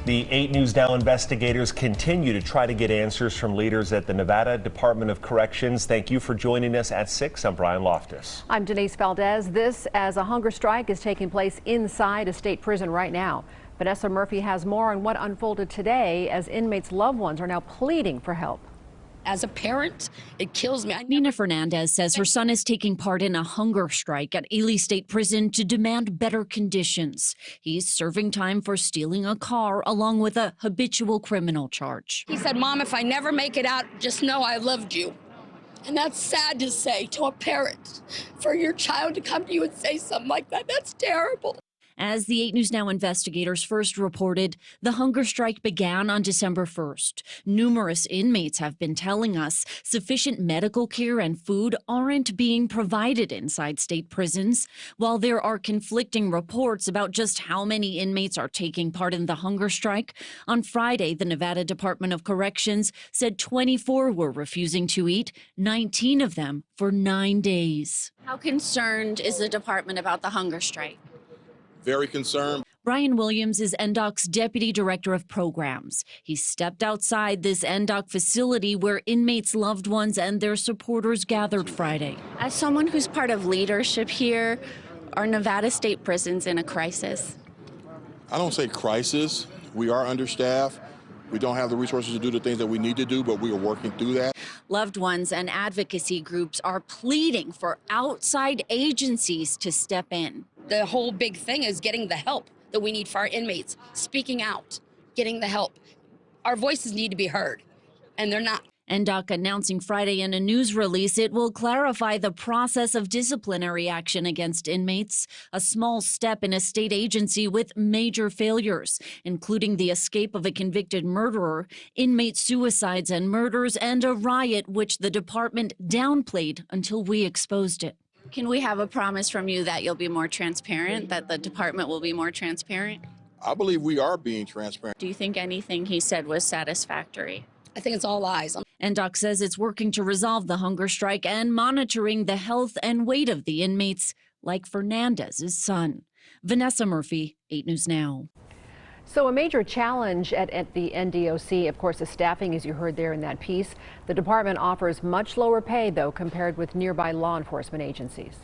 The 8 News Now investigators continue to try to get answers from leaders at the Nevada Department of Corrections. Thank you for joining us at 6. I'm Brian Loftus. I'm Denise Valdez. This as a hunger strike is taking place inside a state prison right now. Vanessa Murphy has more on what unfolded today as inmates' loved ones are now pleading for help. As a parent, it kills me. Nina Fernandez says her son is taking part in a hunger strike at Ely State Prison to demand better conditions. He's serving time for stealing a car along with a habitual criminal charge. He said, "Mom, if I never make it out, just know I loved you." And that's sad to say to a parent, for your child to come to you and say something like that. That's terrible. As the 8 News Now investigators first reported, the hunger strike began on December 1st. Numerous inmates have been telling us sufficient medical care and food aren't being provided inside state prisons. While there are conflicting reports about just how many inmates are taking part in the hunger strike, on Friday, the Nevada Department of Corrections said 24 were refusing to eat, 19 of them for 9 days. How concerned is the department about the hunger strike? Very concerned. Brian Williams is NDOC's Deputy Director of Programs. He stepped outside this NDOC facility where inmates' loved ones and their supporters gathered Friday. As someone who's part of leadership here, are Nevada State Prisons in a crisis? I don't say crisis. We are understaffed. We don't have the resources to do the things that we need to do, but we are working through that. Loved ones and advocacy groups are pleading for outside agencies to step in. The whole big thing is getting the help that we need for our inmates, speaking out, getting the help. Our voices need to be heard, and they're not. NDOC announcing Friday in a news release it will clarify the process of disciplinary action against inmates, a small step in a state agency with major failures, including the escape of a convicted murderer, inmate suicides and murders, and a riot which the department downplayed until we exposed it. Can we have a promise from you that you'll be more transparent, that the department will be more transparent? I believe we are being transparent. Do you think anything he said was satisfactory? I think it's all lies. NDOC says it's working to resolve the hunger strike and monitoring the health and weight of the inmates, like Fernandez's son. Vanessa Murphy, 8 News Now. So a major challenge at the NDOC, of course, is staffing, as you heard there in that piece. The department offers much lower pay, though, compared with nearby law enforcement agencies.